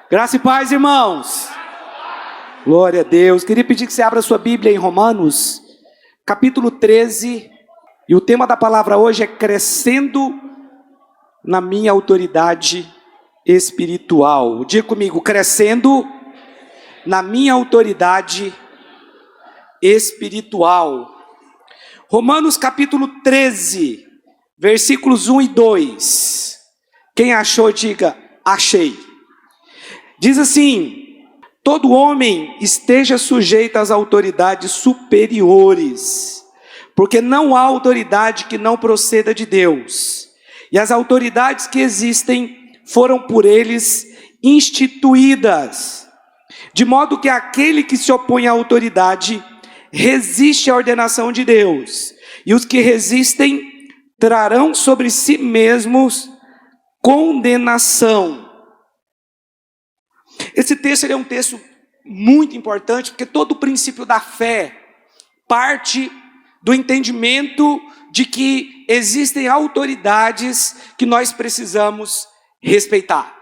Graça e paz, irmãos. Glória a Deus. Queria pedir que você abra sua Bíblia em Romanos, capítulo 13. E o tema da palavra hoje é crescendo na minha autoridade espiritual. Diga comigo, crescendo na minha autoridade espiritual. Romanos capítulo 13, versículos 1 e 2. Quem achou, diga, achei. Diz assim: todo homem esteja sujeito às autoridades superiores, porque não há autoridade que não proceda de Deus, e as autoridades que existem foram por eles instituídas, de modo que aquele que se opõe à autoridade resiste à ordenação de Deus, e os que resistem trarão sobre si mesmos condenação. Esse texto é um texto muito importante, porque todo o princípio da fé parte do entendimento de que existem autoridades que nós precisamos respeitar.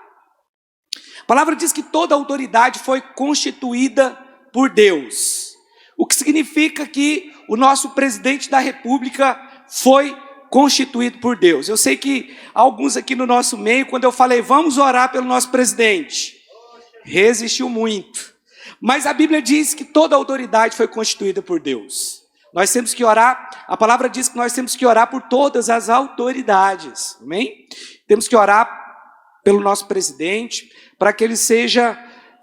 A palavra diz que toda autoridade foi constituída por Deus, o que significa que o nosso presidente da República foi constituído por Deus. Eu sei que alguns aqui no nosso meio, quando eu falei, vamos orar pelo nosso presidente, resistiu muito. Mas a Bíblia diz que toda autoridade foi constituída por Deus. Nós temos que orar, a palavra diz que nós temos que orar por todas as autoridades, amém? Temos que orar pelo nosso presidente, para que ele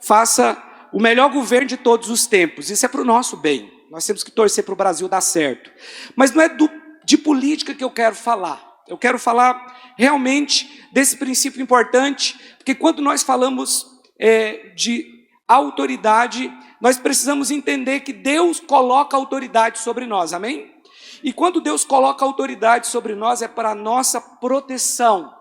faça o melhor governo de todos os tempos. Isso é para o nosso bem. Nós temos que torcer para o Brasil dar certo. Mas não é de política que eu quero falar. Eu quero falar realmente desse princípio importante, porque quando nós falamos de autoridade, nós precisamos entender que Deus coloca autoridade sobre nós, amém? E quando Deus coloca autoridade sobre nós, é para a nossa proteção.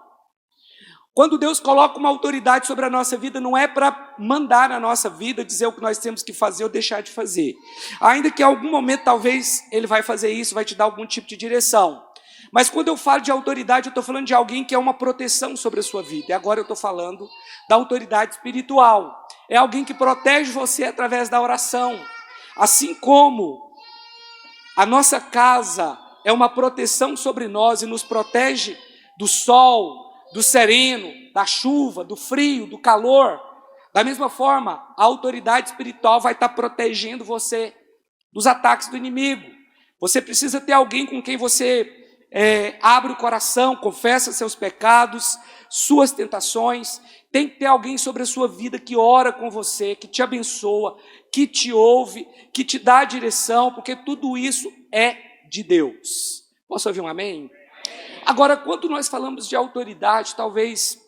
Quando Deus coloca uma autoridade sobre a nossa vida, não é para mandar na nossa vida, dizer o que nós temos que fazer ou deixar de fazer. Ainda que em algum momento, talvez, Ele vai fazer isso, vai te dar algum tipo de direção. Mas quando eu falo de autoridade, eu estou falando de alguém que é uma proteção sobre a sua vida. E agora eu estou falando da autoridade espiritual. É alguém que protege você através da oração. Assim como a nossa casa é uma proteção sobre nós e nos protege do sol, do sereno, da chuva, do frio, do calor. Da mesma forma, a autoridade espiritual vai estar protegendo você dos ataques do inimigo. Você precisa ter alguém com quem você abre o coração, confessa seus pecados, suas tentações. Tem que ter alguém sobre a sua vida que ora com você, que te abençoa, que te ouve, que te dá a direção, porque tudo isso é de Deus. Posso ouvir um amém? Agora, quando nós falamos de autoridade, talvez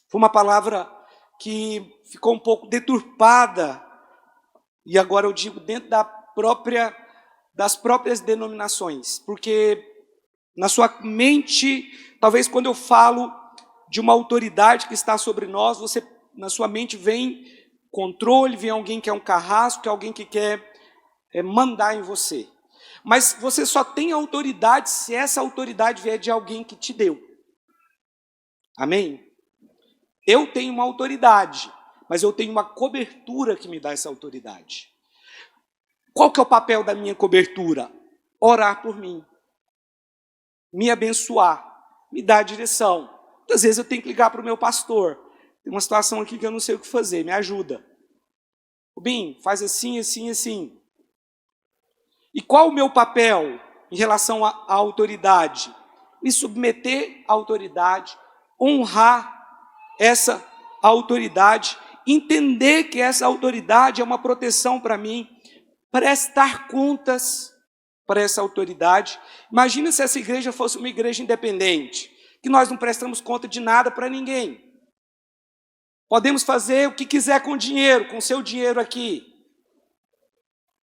foi uma palavra que ficou um pouco deturpada, e agora eu digo dentro das próprias denominações, porque na sua mente, talvez quando eu falo de uma autoridade que está sobre nós, na sua mente vem controle, vem alguém que é um carrasco, que é alguém que quer mandar em você. Mas você só tem autoridade se essa autoridade vier de alguém que te deu. Amém? Eu tenho uma autoridade, mas eu tenho uma cobertura que me dá essa autoridade. Qual que é o papel da minha cobertura? Orar por mim, me abençoar, me dar direção. Muitas vezes eu tenho que ligar para o meu pastor. Tem uma situação aqui que eu não sei o que fazer, me ajuda. Rubim, faz assim, assim, assim. E qual o meu papel em relação à autoridade? Me submeter à autoridade, honrar essa autoridade, entender que essa autoridade é uma proteção para mim, prestar contas para essa autoridade. Imagina se essa igreja fosse uma igreja independente, que nós não prestamos conta de nada para ninguém. Podemos fazer o que quiser com o dinheiro, com o seu dinheiro aqui.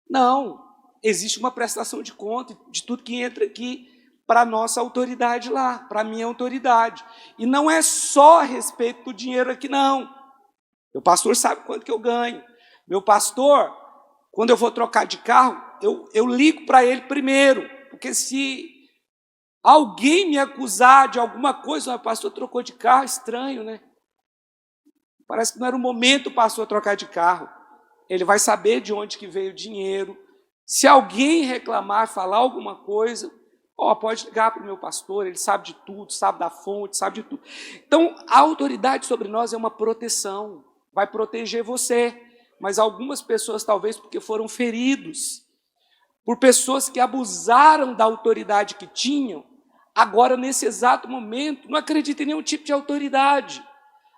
Não. Existe uma prestação de conta de tudo que entra aqui para a nossa autoridade lá, para a minha autoridade. E não é só a respeito do dinheiro aqui, não. Meu pastor sabe quanto que eu ganho. Meu pastor, quando eu vou trocar de carro, eu ligo para ele primeiro, porque se alguém me acusar de alguma coisa, o pastor trocou de carro, estranho, né? Parece que não era o momento o pastor trocar de carro. Ele vai saber de onde que veio o dinheiro. Se alguém reclamar, falar alguma coisa, pode ligar para o meu pastor, ele sabe de tudo, sabe da fonte, sabe de tudo. Então, a autoridade sobre nós é uma proteção, vai proteger você. Mas algumas pessoas, talvez porque foram feridos, por pessoas que abusaram da autoridade que tinham, agora, nesse exato momento, não acreditam em nenhum tipo de autoridade.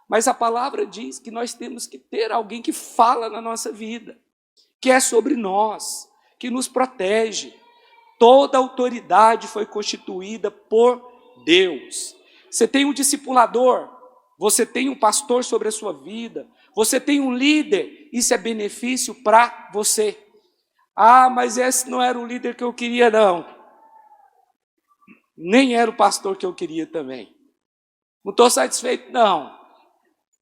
Mas a palavra diz que nós temos que ter alguém que fala na nossa vida, que é sobre nós, que nos protege. Toda autoridade foi constituída por Deus. Você tem um discipulador, você tem um pastor sobre a sua vida, você tem um líder, isso é benefício para você. Mas esse não era o líder que eu queria, não. Nem era o pastor que eu queria também. Não estou satisfeito, não.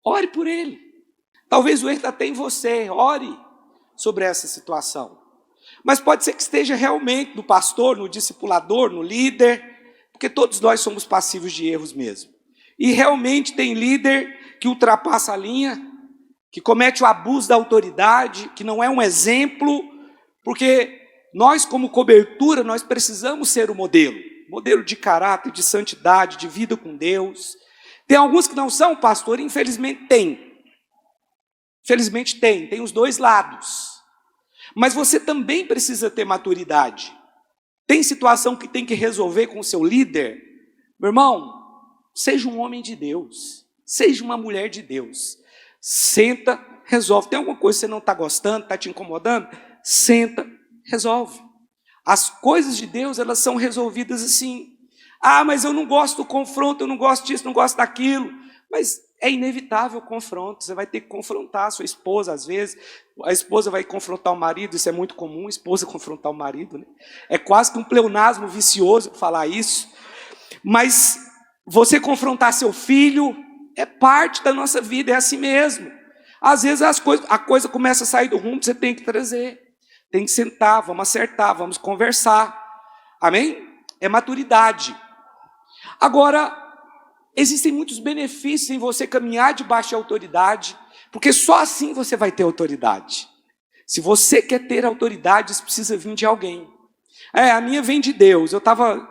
Ore por ele. Talvez o erro está até em você, ore sobre essa situação. Mas pode ser que esteja realmente no pastor, no discipulador, no líder, porque todos nós somos passivos de erros mesmo. E realmente tem líder que ultrapassa a linha, que comete o abuso da autoridade, que não é um exemplo, porque nós, como cobertura, nós precisamos ser o modelo de caráter, de santidade, de vida com Deus. Tem alguns que não são pastor, infelizmente tem. Infelizmente tem os dois lados. Mas você também precisa ter maturidade. Tem situação que tem que resolver com o seu líder? Meu irmão, seja um homem de Deus, seja uma mulher de Deus. Senta, resolve. Tem alguma coisa que você não está gostando, está te incomodando? Senta, resolve. As coisas de Deus, elas são resolvidas assim. Mas eu não gosto do confronto, eu não gosto disso, não gosto daquilo. Mas é inevitável o confronto, você vai ter que confrontar a sua esposa, às vezes. A esposa vai confrontar o marido, isso é muito comum, a esposa confrontar o marido, né? É quase que um pleonasmo vicioso falar isso. Mas você confrontar seu filho é parte da nossa vida, é assim mesmo. Às vezes a coisa começa a sair do rumo, você tem que trazer. Tem que sentar, vamos acertar, vamos conversar. Amém? É maturidade. Agora, existem muitos benefícios em você caminhar debaixo de autoridade, porque só assim você vai ter autoridade. Se você quer ter autoridade, isso precisa vir de alguém. A minha vem de Deus. Eu estava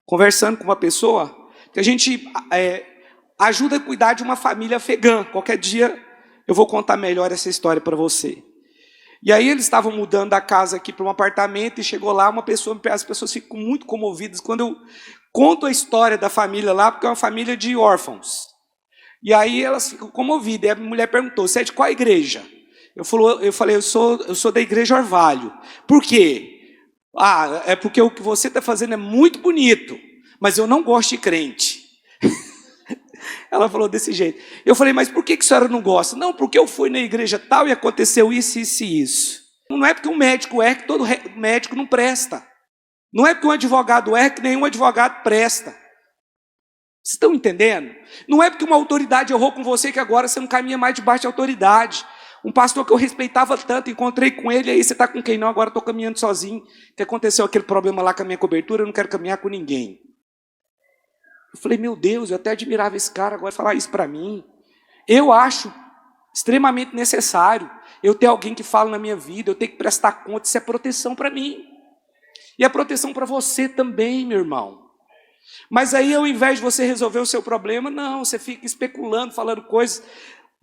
conversando com uma pessoa que a gente ajuda a cuidar de uma família afegã. Qualquer dia eu vou contar melhor essa história para você. E aí eles estavam mudando da casa aqui para um apartamento e chegou lá uma pessoa, as pessoas ficam muito comovidas quando eu conto a história da família lá, porque é uma família de órfãos. E aí elas ficam comovidas. E a mulher perguntou, você é de qual igreja? Eu falei, eu sou da igreja Orvalho. Por quê? É porque o que você está fazendo é muito bonito, mas eu não gosto de crente. Ela falou desse jeito. Eu falei, mas por que a senhora não gosta? Não, porque eu fui na igreja tal e aconteceu isso, isso e isso. Não é porque um médico que todo médico não presta. Não é porque um advogado que nenhum advogado presta. Vocês estão entendendo? Não é porque uma autoridade errou com você que agora você não caminha mais debaixo de autoridade. Um pastor que eu respeitava tanto, encontrei com ele, aí você está com quem não? Agora estou caminhando sozinho. Que aconteceu aquele problema lá com a minha cobertura, eu não quero caminhar com ninguém. Eu falei, meu Deus, eu até admirava esse cara, agora falar isso para mim. Eu acho extremamente necessário eu ter alguém que fala na minha vida, eu tenho que prestar conta, isso é proteção para mim. E é proteção para você também, meu irmão. Mas aí, ao invés de você resolver o seu problema, não, você fica especulando, falando coisas.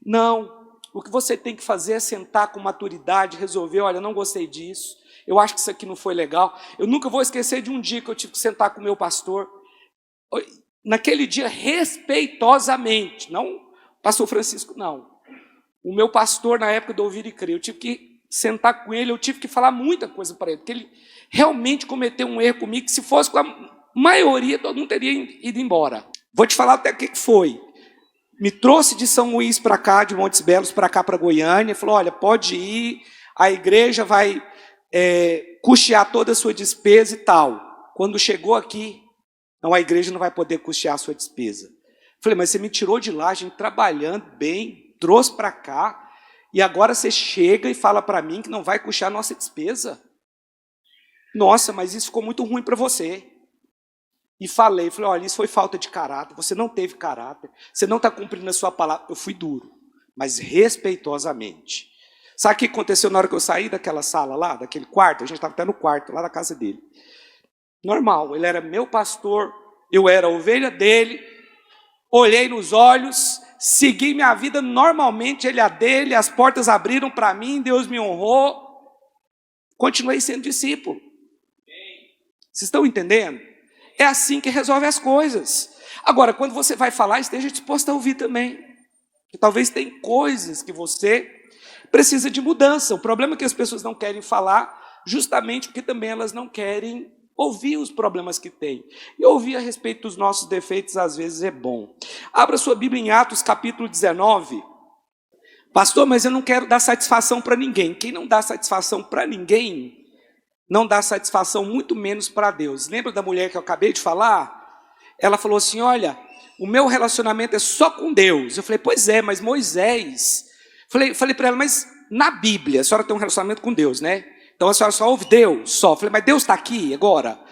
Não, o que você tem que fazer é sentar com maturidade, resolver, olha, não gostei disso, eu acho que isso aqui não foi legal. Eu nunca vou esquecer de um dia que eu tive que sentar com o meu pastor. Naquele dia, respeitosamente, não o pastor Francisco, não. O meu pastor, na época do Ouvir e Crer, eu tive que sentar com ele, eu tive que falar muita coisa para ele, porque ele realmente cometeu um erro comigo, que se fosse com a maioria, todo mundo teria ido embora. Vou te falar até o que foi. Me trouxe de São Luís para cá, de Montes Belos para cá, para Goiânia, falou, olha, pode ir, a igreja vai custear toda a sua despesa e tal. Quando chegou aqui, não, a igreja não vai poder custear a sua despesa. Falei, mas você me tirou de lá, a gente trabalhando bem, trouxe para cá, e agora você chega e fala para mim que não vai custear a nossa despesa? Nossa, mas isso ficou muito ruim para você. e falei, olha, isso foi falta de caráter, você não teve caráter, você não está cumprindo a sua palavra. Eu fui duro, mas respeitosamente. Sabe o que aconteceu na hora que eu saí daquela sala lá, daquele quarto? A gente estava até no quarto, lá da casa dele. Normal, ele era meu pastor, eu era a ovelha dele, olhei nos olhos, segui minha vida normalmente, ele a dele, as portas abriram para mim, Deus me honrou, continuei sendo discípulo. Vocês estão entendendo? É assim que resolve as coisas. Agora, quando você vai falar, esteja disposto a ouvir também. Que talvez tem coisas que você precisa de mudança. O problema é que as pessoas não querem falar, justamente porque também elas não querem ouvir os problemas que têm. E ouvir a respeito dos nossos defeitos, às vezes, é bom. Abra sua Bíblia em Atos, capítulo 19. Pastor, mas eu não quero dar satisfação para ninguém. Quem não dá satisfação para ninguém, não dá satisfação muito menos para Deus. Lembra da mulher que eu acabei de falar? Ela falou assim, olha, o meu relacionamento é só com Deus. Eu falei, pois é, mas Moisés... Falei para ela, mas na Bíblia, a senhora tem um relacionamento com Deus, né? Então a senhora só ouve Deus, só. Falei, mas Deus está aqui agora?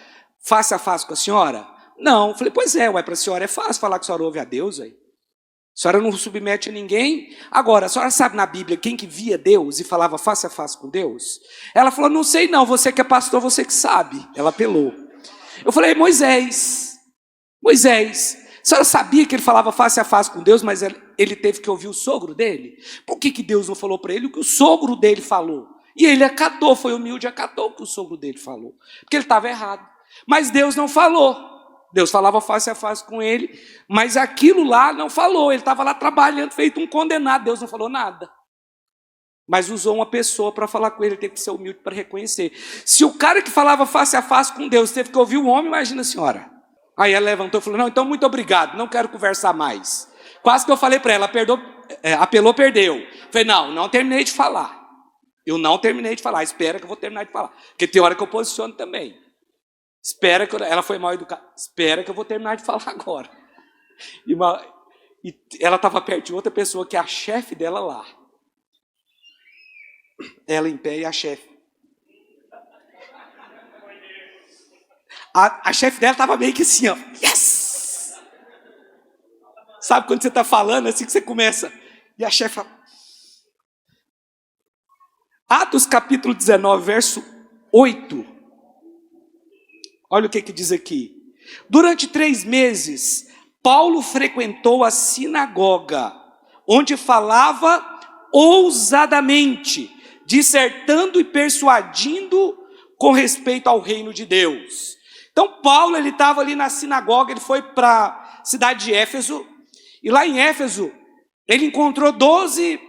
Face a face com a senhora? Não. Falei, pois é, para a senhora é fácil falar que a senhora ouve a Deus, aí. A senhora não submete a ninguém. Agora, a senhora sabe na Bíblia quem que via Deus e falava face a face com Deus? Ela falou, não sei não, você que é pastor, você que sabe. Ela apelou. Eu falei, Moisés, a senhora sabia que ele falava face a face com Deus, mas ele teve que ouvir o sogro dele? Por que Deus não falou para ele o que o sogro dele falou? E ele acatou, foi humilde, acatou o que o sogro dele falou. Porque ele estava errado. Mas Deus não falou. Deus falava face a face com ele, mas aquilo lá não falou. Ele estava lá trabalhando, feito um condenado. Deus não falou nada. Mas usou uma pessoa para falar com ele, ele teve que ser humilde para reconhecer. Se o cara que falava face a face com Deus teve que ouvir o homem, imagina a senhora. Aí ela levantou e falou, não, então muito obrigado, não quero conversar mais. Quase que eu falei para ela, apelou, perdeu. Falei, não terminei de falar. Eu não terminei de falar, espera que eu vou terminar de falar. Porque tem hora que eu posiciono também. Ela foi mal educada, espera que eu vou terminar de falar agora. E ela estava perto de outra pessoa, que é a chefe dela lá. Ela em pé e a chefe. A chefe dela estava meio que assim, ó. Yes! Sabe quando você está falando, assim que você começa. E a chefe fala... Atos capítulo 19, verso 8. Olha o que diz aqui. Durante 3 meses, Paulo frequentou a sinagoga, onde falava ousadamente, dissertando e persuadindo com respeito ao reino de Deus. Então Paulo, ele estava ali na sinagoga, ele foi para a cidade de Éfeso, e lá em Éfeso, ele encontrou 12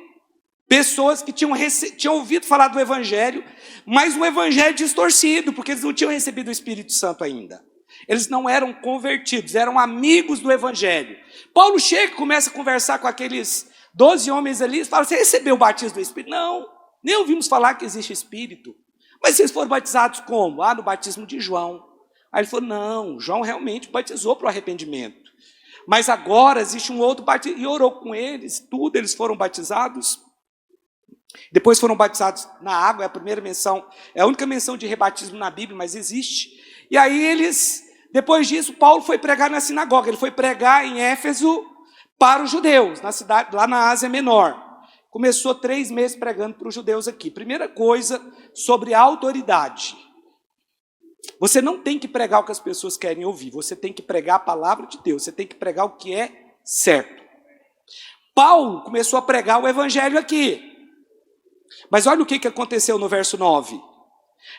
pessoas que tinham ouvido falar do Evangelho, mas um Evangelho distorcido, porque eles não tinham recebido o Espírito Santo ainda. Eles não eram convertidos, eram amigos do Evangelho. Paulo chega e começa a conversar com aqueles 12 homens ali, e fala, você recebeu o batismo do Espírito? Não, nem ouvimos falar que existe Espírito. Mas vocês foram batizados como? No batismo de João. Aí ele falou, não, João realmente batizou para o arrependimento. Mas agora existe um outro batismo, e orou com eles, tudo, eles foram batizados. Depois foram batizados na água, é a primeira menção, é a única menção de rebatismo na Bíblia, mas existe. E aí depois disso, Paulo foi pregar na sinagoga, ele foi pregar em Éfeso para os judeus, na cidade, lá na Ásia Menor. Começou 3 meses pregando para os judeus aqui. Primeira coisa, sobre a autoridade. Você não tem que pregar o que as pessoas querem ouvir, você tem que pregar a palavra de Deus, você tem que pregar o que é certo. Paulo começou a pregar o evangelho aqui. Mas olha o que aconteceu no verso 9.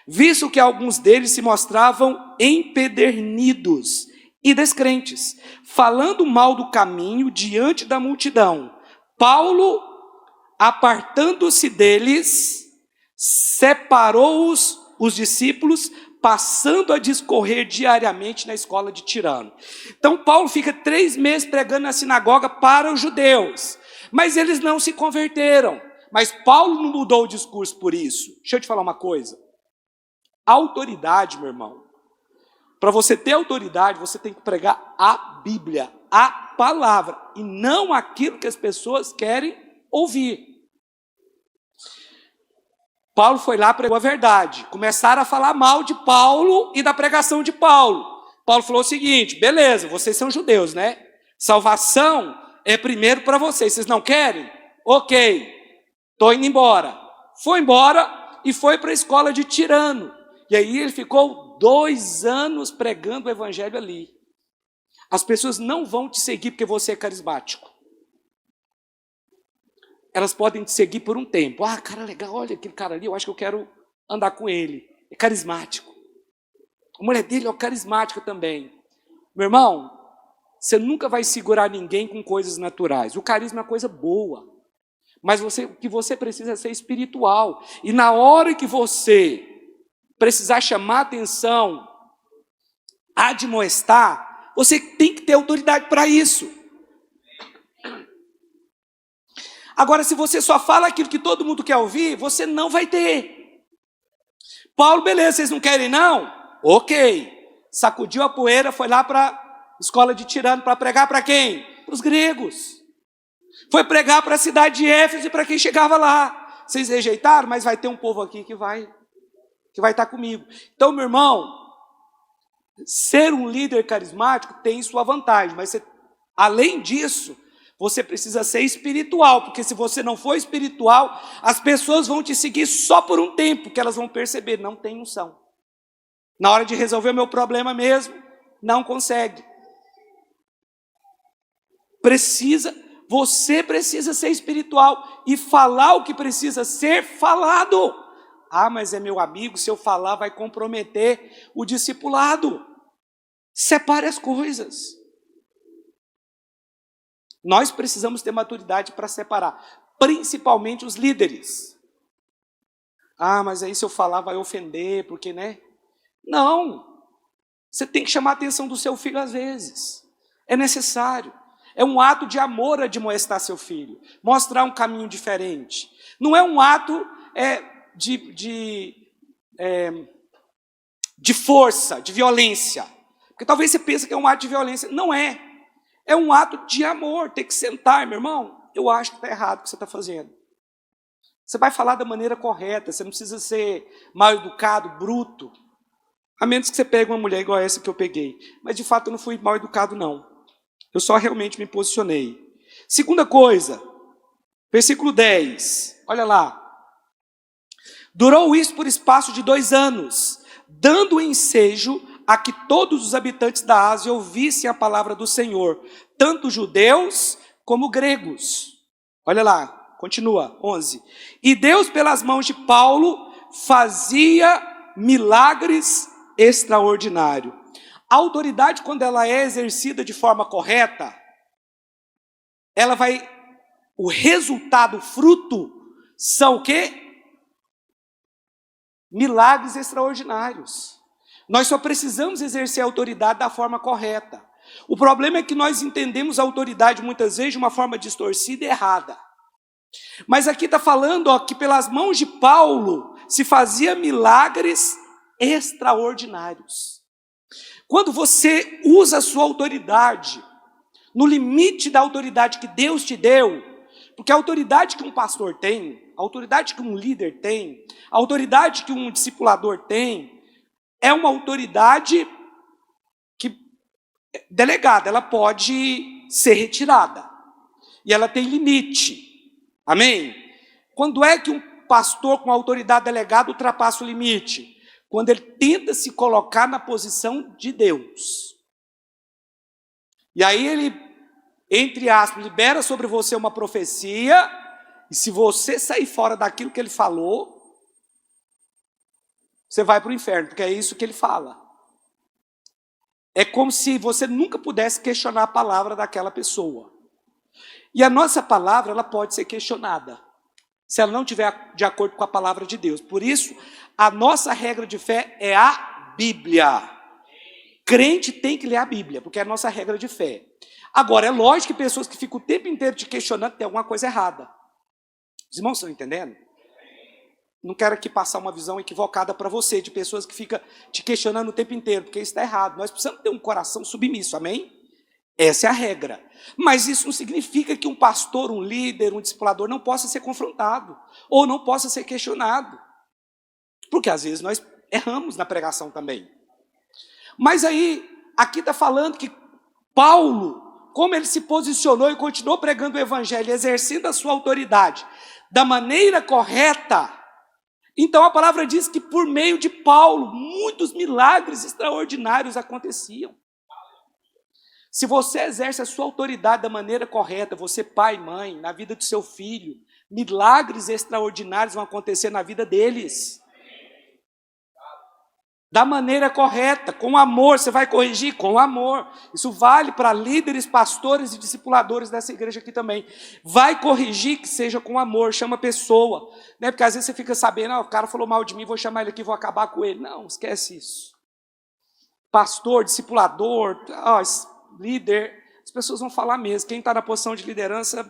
Visto que alguns deles se mostravam empedernidos e descrentes, falando mal do caminho diante da multidão, Paulo, apartando-se deles, separou os discípulos, passando a discorrer diariamente na escola de Tirano. Então Paulo fica 3 meses pregando na sinagoga para os judeus, mas eles não se converteram. Mas Paulo não mudou o discurso por isso. Deixa eu te falar uma coisa. Autoridade, meu irmão. Para você ter autoridade, você tem que pregar a Bíblia, a palavra, e não aquilo que as pessoas querem ouvir. Paulo foi lá, pregou a verdade. Começaram a falar mal de Paulo e da pregação de Paulo. Paulo falou o seguinte: beleza, vocês são judeus, né? Salvação é primeiro para vocês. Vocês não querem? Ok, estou indo embora. Foi embora e foi para a escola de Tirano. E aí ele ficou 2 anos pregando o evangelho ali. As pessoas não vão te seguir porque você é carismático. Elas podem te seguir por um tempo. Ah, cara legal, olha aquele cara ali, eu acho que eu quero andar com ele. É carismático. A mulher dele é carismática também. Meu irmão, você nunca vai segurar ninguém com coisas naturais. O carisma é uma coisa boa. Mas o que você precisa é ser espiritual. E na hora que você precisar chamar atenção, admoestar, você tem que ter autoridade para isso. Agora, se você só fala aquilo que todo mundo quer ouvir, você não vai ter. Paulo, beleza, vocês não querem não? Ok. Sacudiu a poeira, foi lá para a escola de Tirano para pregar para quem? Para os gregos. Foi pregar para a cidade de Éfeso e para quem chegava lá. Vocês rejeitaram, mas vai ter um povo aqui que vai estar comigo. Então, meu irmão, ser um líder carismático tem sua vantagem, mas além disso, você precisa ser espiritual, porque se você não for espiritual, as pessoas vão te seguir só por um tempo, que elas vão perceber, não tem unção. Na hora de resolver o meu problema mesmo, não consegue. Você precisa ser espiritual e falar o que precisa ser falado. Ah, mas é meu amigo, se eu falar vai comprometer o discipulado. Separe as coisas. Nós precisamos ter maturidade para separar, principalmente os líderes. Ah, mas aí se eu falar vai ofender, porque, né? Não. Você tem que chamar a atenção do seu filho às vezes. É necessário. É um ato de amor admoestar seu filho. Mostrar um caminho diferente. Não é um ato de força, de violência. Porque talvez você pense que é um ato de violência. Não é. É um ato de amor. Tem que sentar, meu irmão. Eu acho que está errado o que você está fazendo. Você vai falar da maneira correta. Você não precisa ser mal educado, bruto. A menos que você pegue uma mulher igual essa que eu peguei. Mas de fato eu não fui mal educado, não. Eu só realmente me posicionei. Segunda coisa, versículo 10. Olha lá. Durou isso por espaço de 2 anos, dando ensejo a que todos os habitantes da Ásia ouvissem a palavra do Senhor, tanto judeus como gregos. Olha lá, continua, 11. E Deus, pelas mãos de Paulo, fazia milagres extraordinários. A autoridade, quando ela é exercida de forma correta, o resultado, o fruto, são o quê? Milagres extraordinários. Nós só precisamos exercer a autoridade da forma correta. O problema é que nós entendemos a autoridade muitas vezes de uma forma distorcida e errada. Mas aqui está falando que pelas mãos de Paulo se fazia milagres extraordinários. Quando você usa a sua autoridade, no limite da autoridade que Deus te deu, porque a autoridade que um pastor tem, a autoridade que um líder tem, a autoridade que um discipulador tem, é uma autoridade que, delegada, ela pode ser retirada. E ela tem limite. Amém? Quando é que um pastor com autoridade delegada ultrapassa o limite? Quando ele tenta se colocar na posição de Deus. E aí ele, entre aspas, libera sobre você uma profecia, e se você sair fora daquilo que ele falou, você vai para o inferno, porque é isso que ele fala. É como se você nunca pudesse questionar a palavra daquela pessoa. E a nossa palavra, ela pode ser questionada, se ela não estiver de acordo com a palavra de Deus. Por isso, a nossa regra de fé é a Bíblia. Crente tem que ler a Bíblia, porque é a nossa regra de fé. Agora, é lógico que pessoas que ficam o tempo inteiro te questionando, tem alguma coisa errada. Os irmãos estão entendendo? Não quero aqui passar uma visão equivocada para você, de pessoas que ficam te questionando o tempo inteiro, porque isso está errado. Nós precisamos ter um coração submisso, amém? Essa é a regra. Mas isso não significa que um pastor, um líder, um discipulador não possa ser confrontado, ou não possa ser questionado. Porque às vezes nós erramos na pregação também. Mas aí, aqui está falando que Paulo, como ele se posicionou e continuou pregando o evangelho, exercendo a sua autoridade da maneira correta, então a palavra diz que por meio de Paulo, muitos milagres extraordinários aconteciam. Se você exerce a sua autoridade da maneira correta, você pai, mãe, na vida do seu filho, milagres extraordinários vão acontecer na vida deles. Da maneira correta, com amor, você vai corrigir com amor. Isso vale para líderes, pastores e discipuladores dessa igreja aqui também. Vai corrigir que seja com amor, chama a pessoa. Né? Porque às vezes você fica sabendo, o cara falou mal de mim, vou chamar ele aqui, vou acabar com ele. Não, esquece isso. Pastor, discipulador, líder, as pessoas vão falar mesmo. Quem está na posição de liderança,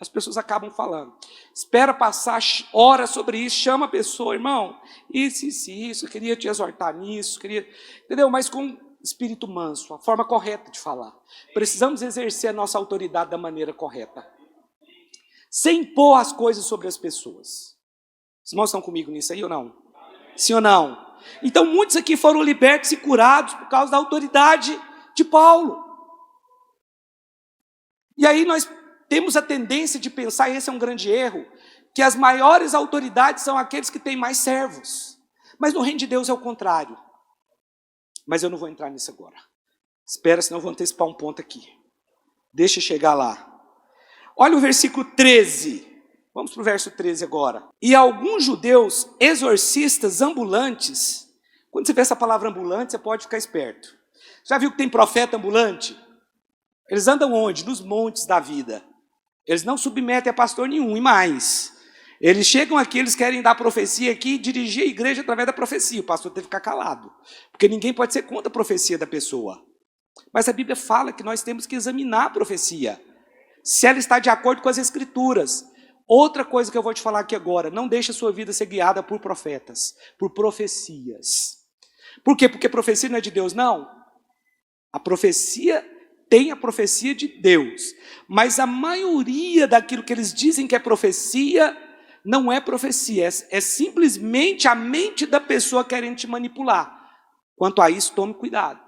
as pessoas acabam falando. Espera passar, ora sobre isso, chama a pessoa, irmão, isso, eu queria te exortar nisso, entendeu? Mas com espírito manso, a forma correta de falar. Precisamos exercer a nossa autoridade da maneira correta. Sem impor as coisas sobre as pessoas. Os irmãos estão comigo nisso aí ou não? Sim ou não? Então muitos aqui foram libertos e curados por causa da autoridade de Paulo. E aí nós temos a tendência de pensar, e esse é um grande erro, que as maiores autoridades são aqueles que têm mais servos. Mas no reino de Deus é o contrário. Mas eu não vou entrar nisso agora. Espera, senão eu vou antecipar um ponto aqui. Deixa eu chegar lá. Olha o versículo 13. Vamos para o verso 13 agora. E alguns judeus exorcistas ambulantes, quando você vê essa palavra ambulante, você pode ficar esperto. Já viu que tem profeta ambulante? Eles andam onde? Nos montes da vida. Eles não submetem a pastor nenhum, e mais. Eles chegam aqui, eles querem dar profecia aqui e dirigir a igreja através da profecia. O pastor teve que ficar calado. Porque ninguém pode ser contra a profecia da pessoa. Mas a Bíblia fala que nós temos que examinar a profecia. Se ela está de acordo com as Escrituras. Outra coisa que eu vou te falar aqui agora. Não deixe a sua vida ser guiada por profetas. Por profecias. Por quê? Porque profecia não é de Deus, não. A profecia tem a profecia de Deus, mas a maioria daquilo que eles dizem que é profecia, não é profecia, é simplesmente a mente da pessoa querendo te manipular. Quanto a isso, tome cuidado.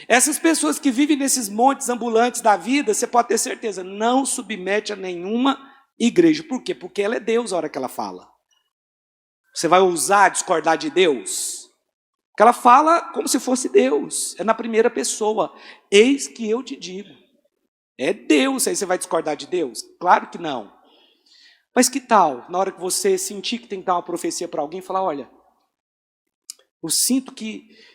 Essas pessoas que vivem nesses montes ambulantes da vida, você pode ter certeza, não submete a nenhuma igreja. Por quê? Porque ela é Deus a hora que ela fala. Você vai ousar discordar de Deus? Porque ela fala como se fosse Deus, é na primeira pessoa. Eis que eu te digo. É Deus, aí você vai discordar de Deus? Claro que não. Mas que tal, na hora que você sentir que tem que dar uma profecia para alguém, falar, olha,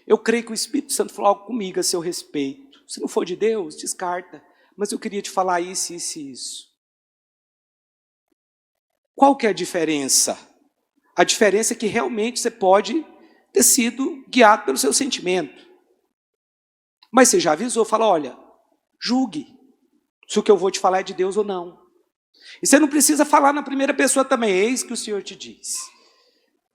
eu creio que o Espírito Santo falou algo comigo a seu respeito. Se não for de Deus, descarta. Mas eu queria te falar isso, isso e isso. Qual que é a diferença? A diferença é que realmente você pode ter sido guiado pelo seu sentimento. Mas você já avisou, fala, olha, julgue se o que eu vou te falar é de Deus ou não. E você não precisa falar na primeira pessoa também, eis que o Senhor te diz.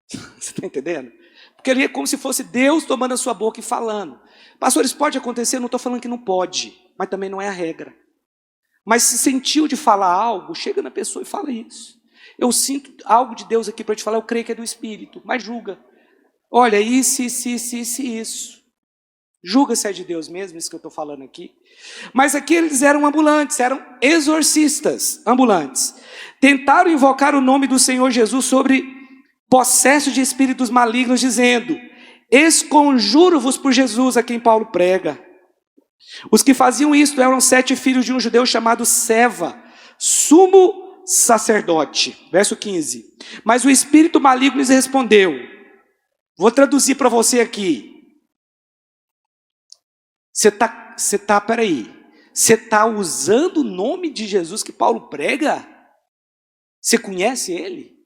Você está entendendo? Porque ali é como se fosse Deus tomando a sua boca e falando. Pastor, isso pode acontecer? Eu não estou falando que não pode, mas também não é a regra. Mas se sentiu de falar algo, chega na pessoa e fala isso. Eu sinto algo de Deus aqui para te falar, eu creio que é do Espírito, mas julga. Olha, isso. Julga se é de Deus mesmo, isso que eu estou falando aqui. Mas aqui eles eram ambulantes, eram exorcistas ambulantes. Tentaram invocar o nome do Senhor Jesus sobre possessos de espíritos malignos, dizendo, esconjuro-vos por Jesus a quem Paulo prega. Os que faziam isto eram 7 filhos de um judeu chamado Seva, sumo sacerdote. Verso 15. Mas o espírito maligno lhes respondeu, vou traduzir para você aqui. Você está usando o nome de Jesus que Paulo prega? Você conhece ele?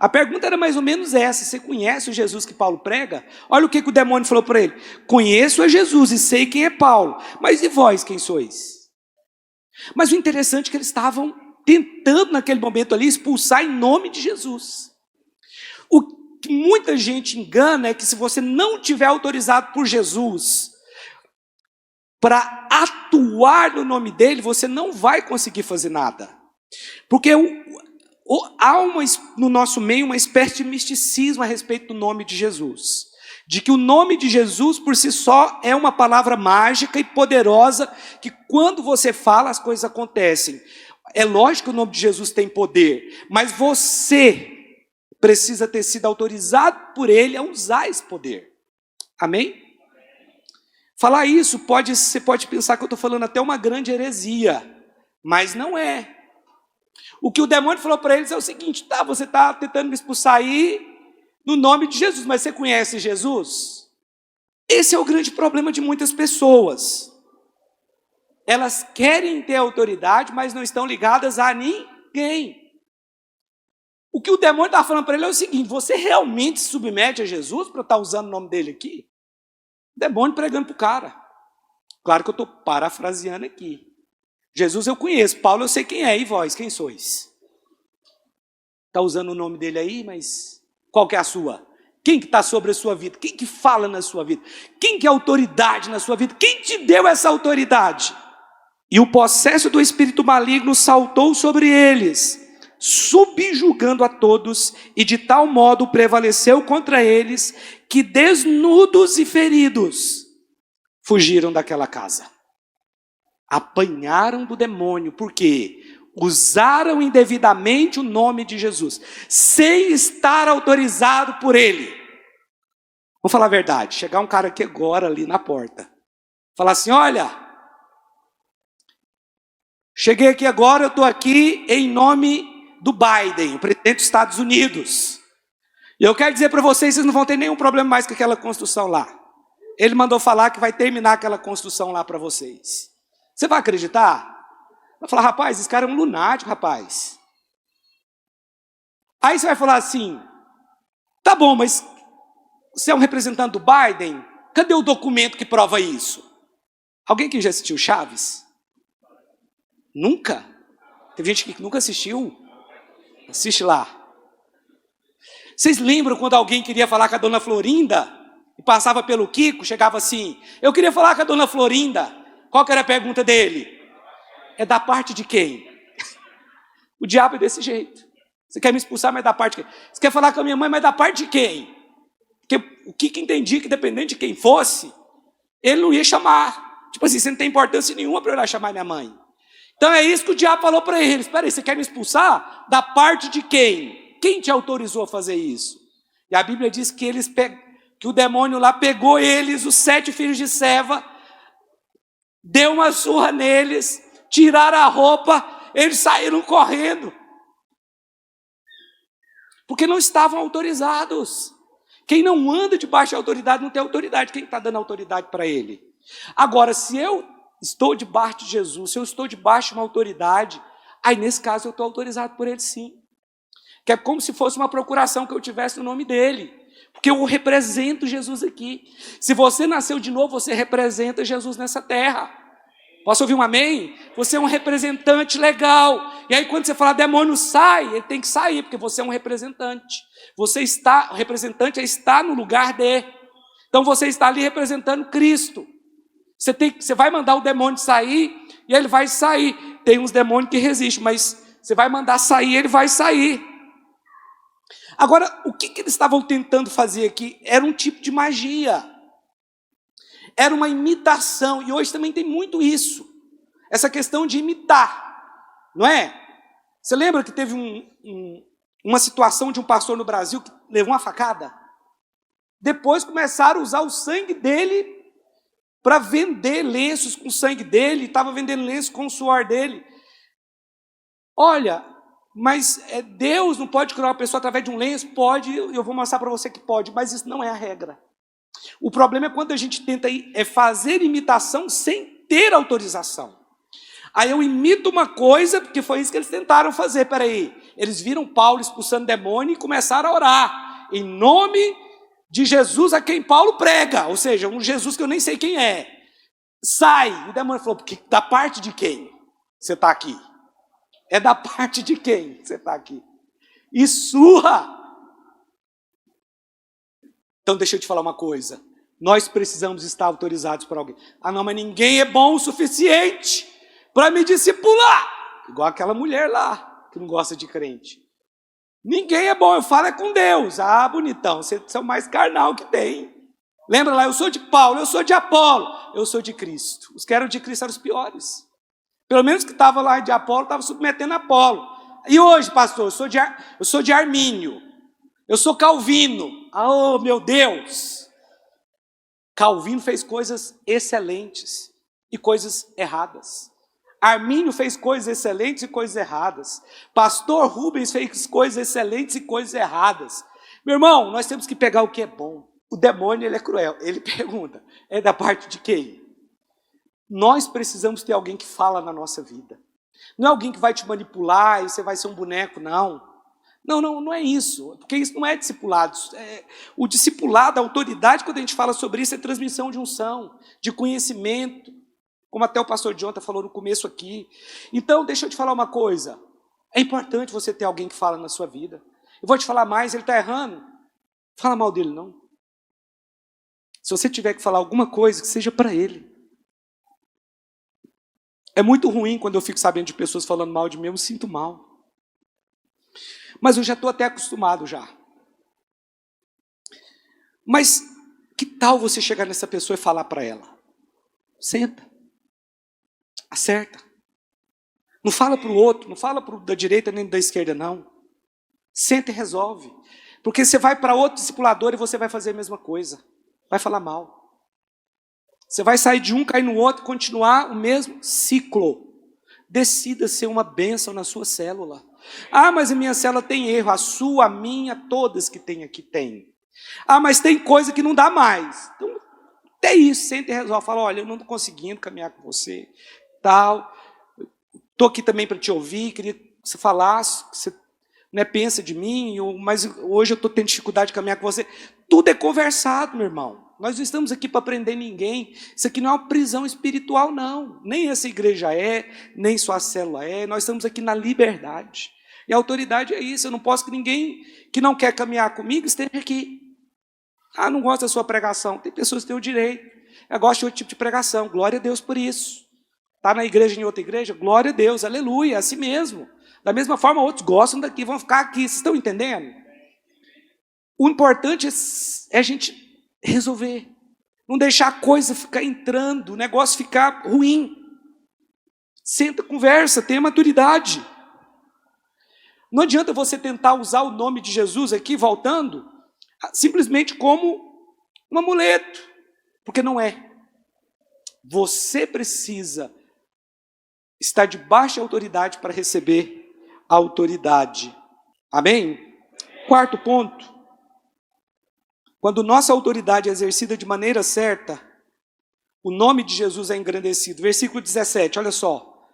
A pergunta era mais ou menos essa, você conhece o Jesus que Paulo prega? Olha o que o demônio falou para ele, conheço a Jesus e sei quem é Paulo, mas e vós quem sois? Mas o interessante é que eles estavam tentando naquele momento ali expulsar em nome de Jesus. O que muita gente engana é que se você não tiver autorizado por Jesus para atuar no nome dele, você não vai conseguir fazer nada. Porque há no nosso meio uma espécie de misticismo a respeito do nome de Jesus. de que o nome de Jesus por si só é uma palavra mágica e poderosa, que quando você fala as coisas acontecem. É lógico que o nome de Jesus tem poder, mas você precisa ter sido autorizado por ele a usar esse poder. Amém? Falar isso, você pode pensar que eu estou falando até uma grande heresia, mas não é. O que o demônio falou para eles é o seguinte: tá, você está tentando me expulsar aí no nome de Jesus, mas você conhece Jesus? Esse é o grande problema de muitas pessoas. Elas querem ter autoridade, mas não estão ligadas a ninguém. O que o demônio está falando para ele é o seguinte: você realmente se submete a Jesus para estar usando o nome dele aqui? Demônio pregando para o cara. Claro que eu estou parafraseando aqui. Jesus eu conheço, Paulo eu sei quem é, e vós, quem sois? Está usando o nome dele aí, mas qual que é a sua? Quem que está sobre a sua vida? Quem que fala na sua vida? Quem que é autoridade na sua vida? Quem te deu essa autoridade? E o possesso do espírito maligno saltou sobre eles, subjugando a todos, e de tal modo prevaleceu contra eles, que desnudos e feridos fugiram daquela casa. Apanharam do demônio, porque usaram indevidamente o nome de Jesus, sem estar autorizado por ele. Vamos falar a verdade, chegar um cara aqui agora ali na porta, falar assim: olha, cheguei aqui agora, eu estou aqui em nome do Biden, o presidente dos Estados Unidos. E eu quero dizer para vocês não vão ter nenhum problema mais com aquela construção lá. Ele mandou falar que vai terminar aquela construção lá para vocês. Você vai acreditar? Vai falar: rapaz, esse cara é um lunático, rapaz. Aí você vai falar assim: tá bom, mas você é um representante do Biden? Cadê o documento que prova isso? Alguém que já assistiu Chaves? Nunca? Tem gente que nunca assistiu? Assiste lá. Vocês lembram quando alguém queria falar com a dona Florinda e passava pelo Kiko, chegava assim: eu queria falar com a dona Florinda. Qual que era a pergunta dele? É da parte de quem? O diabo é desse jeito. Você quer me expulsar, mas da parte de quem? Você quer falar com a minha mãe, mas da parte de quem? Porque o Kiko entendia que dependendo de quem fosse, ele não ia chamar. Tipo assim, você não tem importância nenhuma para eu ir lá chamar minha mãe. Então é isso que o diabo falou para eles: espera aí, você quer me expulsar? Da parte de quem? Quem te autorizou a fazer isso? E a Bíblia diz que que o demônio lá pegou eles, os 7 filhos de Seva, deu uma surra neles, tiraram a roupa, eles saíram correndo, porque não estavam autorizados. Quem não anda debaixo de autoridade não tem autoridade. Quem está dando autoridade para ele? Agora, se eu estou debaixo de Jesus, se eu estou debaixo de uma autoridade, aí nesse caso eu estou autorizado por ele sim. Que é como se fosse uma procuração que eu tivesse no nome dele, porque eu represento Jesus aqui. Se você nasceu de novo, você representa Jesus nessa terra. Posso ouvir um amém? Você é um representante legal. E aí quando você fala demônio sai, ele tem que sair, porque você é um representante. O representante está no lugar de. Então você está ali representando Cristo. Você vai mandar o demônio sair e ele vai sair. Tem uns demônios que resistem, mas você vai mandar sair, ele vai sair. Agora, o que eles estavam tentando fazer aqui? Era um tipo de magia. Era uma imitação. E hoje também tem muito isso. Essa questão de imitar. Não é? Você lembra que teve uma situação de um pastor no Brasil que levou uma facada? Depois começaram a usar o sangue dele para vender lenços com o sangue dele. Estava vendendo lenços com o suor dele. Olha, mas Deus não pode curar uma pessoa através de um lenço? Pode, eu vou mostrar para você que pode, mas isso não é a regra. O problema é quando a gente tenta fazer imitação sem ter autorização. Aí eu imito uma coisa, porque foi isso que eles tentaram fazer. Peraí, eles viram Paulo expulsando demônio e começaram a orar em nome de Jesus a quem Paulo prega, ou seja, um Jesus que eu nem sei quem é. Sai. E o demônio falou: porque da parte de quem você está aqui? É da parte de quem você está aqui? E surra. Então deixa eu te falar uma coisa. Nós precisamos estar autorizados por alguém. Ah não, mas ninguém é bom o suficiente para me discipular. Igual aquela mulher lá, que não gosta de crente. Ninguém é bom, eu falo é com Deus. Ah, bonitão, você é o mais carnal que tem. Lembra lá, eu sou de Paulo, eu sou de Apolo, eu sou de Cristo. Os que eram de Cristo eram os piores. Pelo menos que estava lá de Apolo, estava submetendo a Apolo. E hoje, pastor, eu sou de Armínio, eu sou Calvino. Oh, meu Deus! Calvino fez coisas excelentes e coisas erradas. Armínio fez coisas excelentes e coisas erradas. Pastor Rubens fez coisas excelentes e coisas erradas. Meu irmão, nós temos que pegar o que é bom. O demônio, ele é cruel. Ele pergunta, é da parte de quem? Nós precisamos ter alguém que fala na nossa vida. Não é alguém que vai te manipular e você vai ser um boneco, não. Não é isso. Porque isso não é discipulado. O discipulado, a autoridade, quando a gente fala sobre isso, é transmissão de unção, de conhecimento. Como até o pastor Jonathan falou no começo aqui. Então, deixa eu te falar uma coisa. É importante você ter alguém que fala na sua vida. Eu vou te falar mais, ele está errando. Fala mal dele, não. Se você tiver que falar alguma coisa, que seja para ele. É muito ruim quando eu fico sabendo de pessoas falando mal de mim, eu me sinto mal. Mas eu já estou até acostumado já. Mas que tal você chegar nessa pessoa e falar para ela? Senta. Acerta. Não fala para o outro, não fala para o da direita nem da esquerda, não. Senta e resolve. Porque você vai para outro discipulador e você vai fazer a mesma coisa. Vai falar mal. Você vai sair de um, cair no outro, continuar o mesmo ciclo. Decida ser uma bênção na sua célula. Ah, mas a minha célula tem erro. A sua, a minha, todas que tem aqui tem. Ah, mas tem coisa que não dá mais. Então, até isso, senta e resolve. Fala, olha, eu não estou conseguindo caminhar com você. Tal. Estou aqui também para te ouvir. Queria que você falasse, que você pensa de mim, mas hoje eu estou tendo dificuldade de caminhar com você. Tudo é conversado, meu irmão. Nós não estamos aqui para prender ninguém. Isso aqui não é uma prisão espiritual, não. Nem essa igreja é, nem sua célula é. Nós estamos aqui na liberdade. E a autoridade é isso. Eu não posso que ninguém que não quer caminhar comigo esteja aqui. Ah, não gosto da sua pregação. Tem pessoas que têm o direito. Eu gosto de outro tipo de pregação. Glória a Deus por isso. Está na igreja, em outra igreja? Glória a Deus, aleluia, é assim mesmo. Da mesma forma, outros gostam daqui, vão ficar aqui. Vocês estão entendendo? O importante é a gente resolver. Não deixar a coisa ficar entrando, o negócio ficar ruim. Senta, conversa, tenha maturidade. Não adianta você tentar usar o nome de Jesus aqui, voltando, simplesmente como um amuleto. Porque não é. Você precisa estar debaixo da autoridade para receber a autoridade. Amém? Quarto ponto. Quando nossa autoridade é exercida de maneira certa, o nome de Jesus é engrandecido. Versículo 17, olha só.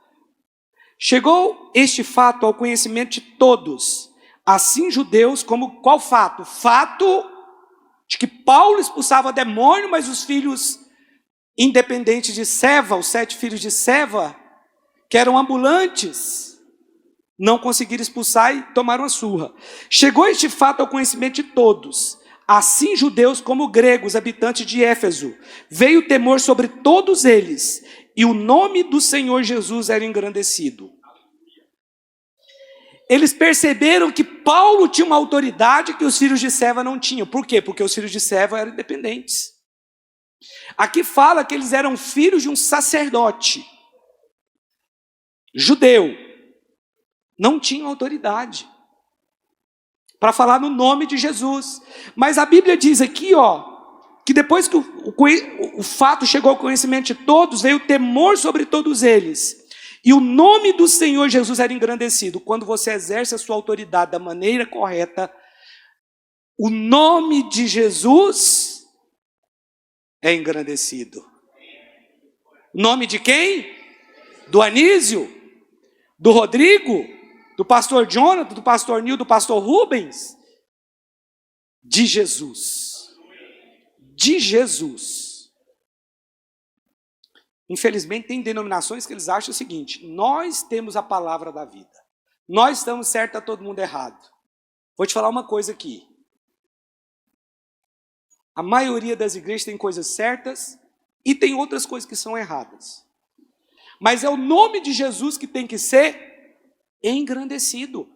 Chegou este fato ao conhecimento de todos, assim judeus como qual fato? Fato de que Paulo expulsava demônio, mas os filhos independentes de Seva, os 7 filhos de Seva, que eram ambulantes, não conseguiram expulsar e tomaram a surra. Chegou este fato ao conhecimento de todos, assim judeus como gregos, habitantes de Éfeso. Veio o temor sobre todos eles, e o nome do Senhor Jesus era engrandecido. Eles perceberam que Paulo tinha uma autoridade que os filhos de Seva não tinham. Por quê? Porque os filhos de Seva eram independentes. Aqui fala que eles eram filhos de um sacerdote judeu. Não tinham autoridade para falar no nome de Jesus. Mas a Bíblia diz aqui, que depois que o fato chegou ao conhecimento de todos, veio o temor sobre todos eles. E o nome do Senhor Jesus era engrandecido. Quando você exerce a sua autoridade da maneira correta, o nome de Jesus é engrandecido. Nome de quem? Do Anísio? Do Rodrigo? Do pastor Jonathan? Do pastor Nil? Do pastor Rubens? De Jesus. De Jesus. Infelizmente tem denominações que eles acham o seguinte: nós temos a palavra da vida. Nós estamos certos, está todo mundo errado. Vou te falar uma coisa aqui. A maioria das igrejas tem coisas certas e tem outras coisas que são erradas. Mas é o nome de Jesus que tem que ser engrandecido.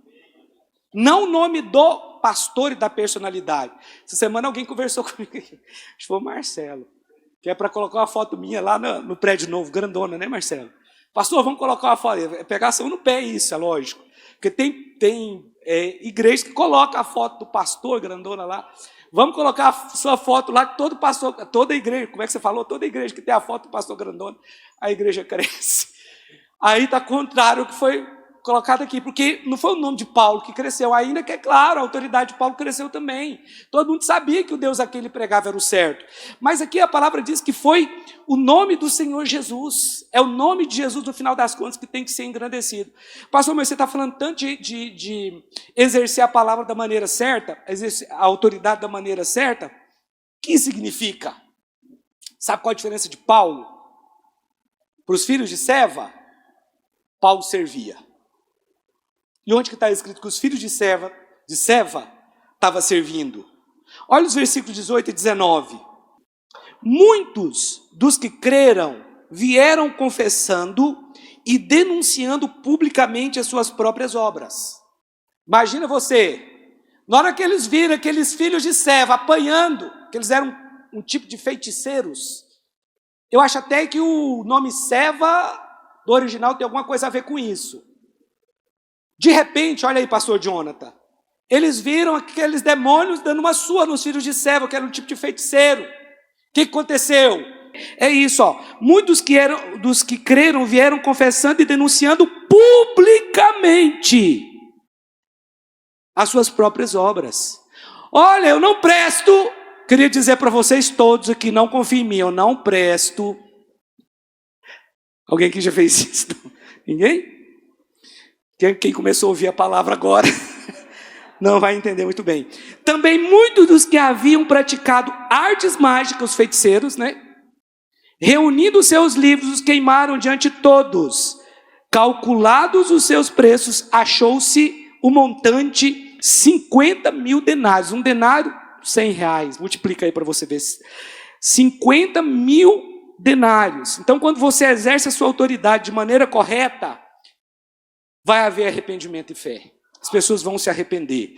Não o nome do pastor e da personalidade. Essa semana alguém conversou comigo aqui, acho que foi o Marcelo, que é para colocar uma foto minha lá no prédio novo, grandona, né, Marcelo? Pastor, vamos colocar uma foto, é pegação no pé isso, é lógico. Porque tem igreja que coloca a foto do pastor, grandona lá. Vamos colocar a sua foto lá, que todo pastor, toda igreja, como é que você falou? Toda igreja que tem a foto do pastor grandona, a igreja cresce. Aí está contrário ao que foi colocado aqui, porque não foi o nome de Paulo que cresceu, ainda que é claro, a autoridade de Paulo cresceu também. Todo mundo sabia que o Deus a quem ele pregava era o certo. Mas aqui a palavra diz que foi o nome do Senhor Jesus. É o nome de Jesus, no final das contas, que tem que ser engrandecido. Pastor, mas você está falando tanto de exercer a palavra da maneira certa, exercer a autoridade da maneira certa. O que significa? Sabe qual a diferença de Paulo para os filhos de Seva? Paulo servia. E onde que está escrito que os filhos de Seva estavam servindo? Olha os versículos 18 e 19. Muitos dos que creram vieram confessando e denunciando publicamente as suas próprias obras. Imagina você, na hora que eles viram aqueles filhos de Seva apanhando, que eles eram um tipo de feiticeiros. Eu acho até que o nome Seva do original tem alguma coisa a ver com isso. De repente, olha aí, pastor Jonathan, eles viram aqueles demônios dando uma surra nos filhos de Seva, que era um tipo de feiticeiro. O que aconteceu? É isso, ó. Muitos dos que creram vieram confessando e denunciando publicamente as suas próprias obras. Olha, eu não presto. Queria dizer para vocês todos aqui, não confiem em mim, eu não presto. Alguém aqui já fez isso? Ninguém? Quem começou a ouvir a palavra agora não vai entender muito bem. Também muitos dos que haviam praticado artes mágicas, os feiticeiros, né? Reunindo seus livros, os queimaram diante de todos. Calculados os seus preços, achou-se o montante 50.000 denários. Um denário, R$100. Multiplica aí para você ver. 50.000 denários. Então, quando você exerce a sua autoridade de maneira correta, vai haver arrependimento e fé. As pessoas vão se arrepender.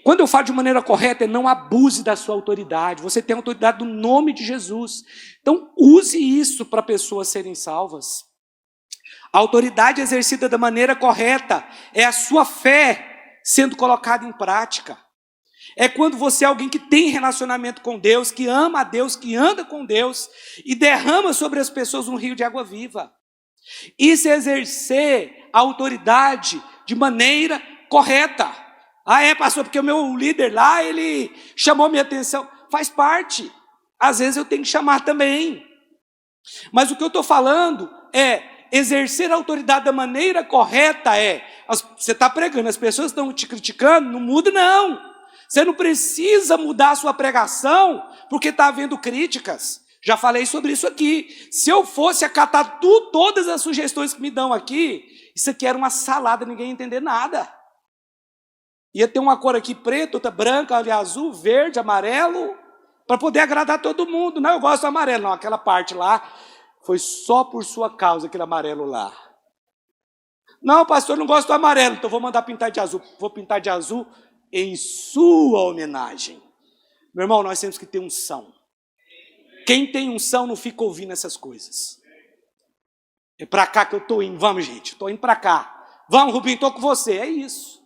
Quando eu falo de maneira correta, não abuse da sua autoridade. Você tem autoridade no nome de Jesus. Então, use isso para pessoas serem salvas. A autoridade exercida da maneira correta é a sua fé sendo colocada em prática. É quando você é alguém que tem relacionamento com Deus, que ama a Deus, que anda com Deus e derrama sobre as pessoas um rio de água viva. Isso é exercer a autoridade de maneira correta. Ah, pastor, porque o meu líder lá, ele chamou minha atenção. Faz parte. Às vezes eu tenho que chamar também. Mas o que eu estou falando é exercer a autoridade da maneira correta. Você está pregando, as pessoas estão te criticando, não muda não. Você não precisa mudar a sua pregação porque está havendo críticas. Já falei sobre isso aqui. Se eu fosse acatar todas as sugestões que me dão aqui, isso aqui era uma salada, ninguém ia entender nada. Ia ter uma cor aqui preta, outra branca, ali azul, verde, amarelo, para poder agradar todo mundo. Não, eu gosto do amarelo. Não, aquela parte lá foi só por sua causa, aquele amarelo lá. Não, pastor, eu não gosto do amarelo, então vou mandar pintar de azul. Vou pintar de azul em sua homenagem. Meu irmão, nós temos que ter unção. Quem tem unção não fica ouvindo essas coisas. É para cá que eu estou indo. Vamos, gente, estou indo para cá. Vamos, Rubinho, estou com você. É isso.